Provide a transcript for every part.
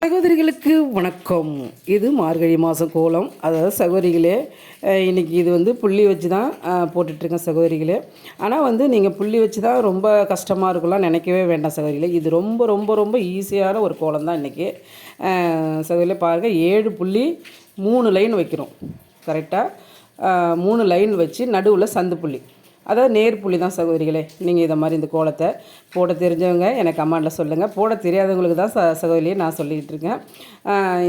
சகோதரிகளுக்கு வணக்கம். இது மார்கழி மாதம் கோலம். அதாவது சகோதரிகளே, இன்றைக்கி இது வந்து புள்ளி வச்சு தான் போட்டுட்ருக்கேன் சகோதரிகளே. ஆனால் நீங்கள் புள்ளி வச்சு தான் ரொம்ப கஷ்டமாக இருக்கலாம் நினைக்கவே வேண்டாம் சகோதரிகளே. இது ரொம்ப ரொம்ப ரொம்ப ஈஸியான ஒரு கோலம் தான் இன்றைக்கி. சகோதரிகளே பாருங்கள், 7 புள்ளி 3 லைன் வைக்கிறோம். கரெக்டாக 3 லைன் வச்சு நடுவில் சந்து புள்ளி, அதாவது நேர் புள்ளி தான் சகோதரிகளே. நீங்கள் இதை மாதிரி இந்த கோலத்தை போட தெரிஞ்சவங்க எனக்கு கமெண்டில் சொல்லுங்கள். போட தெரியாதவங்களுக்கு தான் சகோதரியே நான் சொல்லிகிட்டு இருக்கேன்.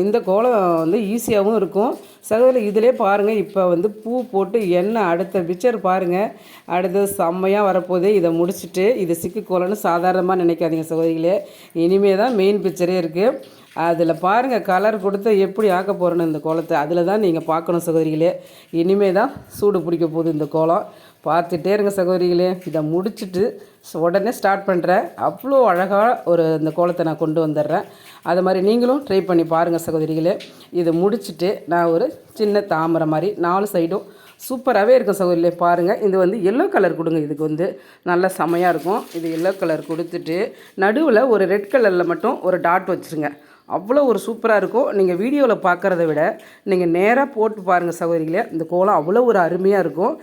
இந்த கோலம் வந்து ஈஸியாகவும் இருக்கும் சகோதரி. இதிலே பாருங்கள், இப்போ வந்து பூ போட்டு எண்ணெய் அடுத்த பிக்சர் பாருங்கள். அடுத்தது செம்மையாக வரப்போதே. இதை முடிச்சுட்டு இது சிக்கு கோலம்னு சாதாரணமாக நினைக்காதீங்க சகோதரிகளே. இனிமே தான் மெயின் பிக்சரே இருக்குது. அதில் பாருங்கள், கலர் கொடுத்து எப்படி ஆக்க போகிறேன்னு இந்த கோலத்தை அதில் தான் நீங்கள் பார்க்கணும் சகோதரிகளே. இனிமே தான் சூடு பிடிக்க போகுது இந்த கோலம். பார்த்துட்டே இருங்க சகோதரிகளே. இதை முடிச்சுட்டு உடனே ஸ்டார்ட் பண்ணுறேன். அவ்வளோ அழகாக இந்த கோலத்தை நான் கொண்டு வந்துடுறேன். அது மாதிரி நீங்களும் ட்ரை பண்ணி பாருங்கள் சகோதரிகளே. இதை முடிச்சுட்டு நான் ஒரு சின்ன தாமரை மாதிரி 4 சைடும் சூப்பராகவே இருக்கும் சகோதரிகளே. பாருங்கள், இது வந்து எல்லோ கலர் கொடுங்க. இதுக்கு வந்து நல்ல செமையாக இருக்கும். இது எல்லோ கலர் கொடுத்துட்டு நடுவில் ஒரு ரெட் கலரில் மட்டும் ஒரு டாட் வச்சுருங்க. அவ்வளோ ஒரு சூப்பராக இருக்கும். நீங்கள் வீடியோவில் பார்க்குறத விட நீங்கள் நேராக போட்டு பாருங்கள் சகோதரிகளே. இந்த கோலம் அவ்வளோ ஒரு அருமையாக இருக்கும்.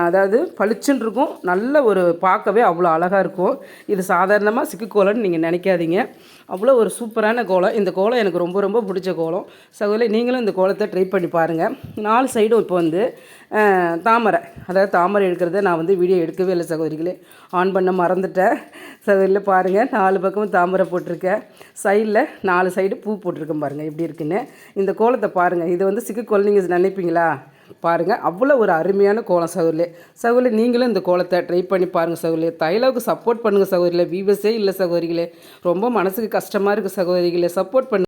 அதாவது பளிச்சுன்னு இருக்கும். நல்ல ஒரு பார்க்கவே அவ்வளோ அழகாக இருக்கும். இது சாதாரணமாக சிக்கு கோலம்னு நீங்கள் நினைக்காதீங்க. அவ்வளோ ஒரு சூப்பரான கோலம். இந்த கோலம் எனக்கு ரொம்ப ரொம்ப பிடிச்ச கோலம் சகோதரி. நீங்களும் இந்த கோலத்தை ட்ரை பண்ணி பாருங்கள். 4 சைடும் இப்போ வந்து தாமரை, அதாவது தாமரை எடுக்கிறத நான் வந்து வீடியோ எடுக்கவே இல்லை சகோதரிகளே. ஆன் பண்ண மறந்துட்டேன் சகோதரியில். பாருங்கள், 4 பக்கமும் தாமரை போட்டிருக்கேன். சைடில் 4 சைடு பூ போட்டிருக்கேன். பாருங்கள் எப்படி இருக்குன்னு. இந்த கோலத்தை பாருங்கள். இது வந்து சிக்கு கோலம் நீங்கள் நினைப்பீங்களா? பாருங்கள், அவ்வளோ ஒரு அருமையான கோலம் சகோதரிலே. சகோதரி நீங்களும் இந்த கோலத்தை ட்ரை பண்ணி பாருங்கள் சகோதரிலே. தைலாவுக்கு சப்போர்ட் பண்ணுங்கள் சகோதரிலே. வீவர்ஸே இல்லை சகோதரிகளே. ரொம்ப மனசுக்கு கஷ்டமாக இருக்குது சகோதரிகளே. சப்போர்ட் பண்ணு.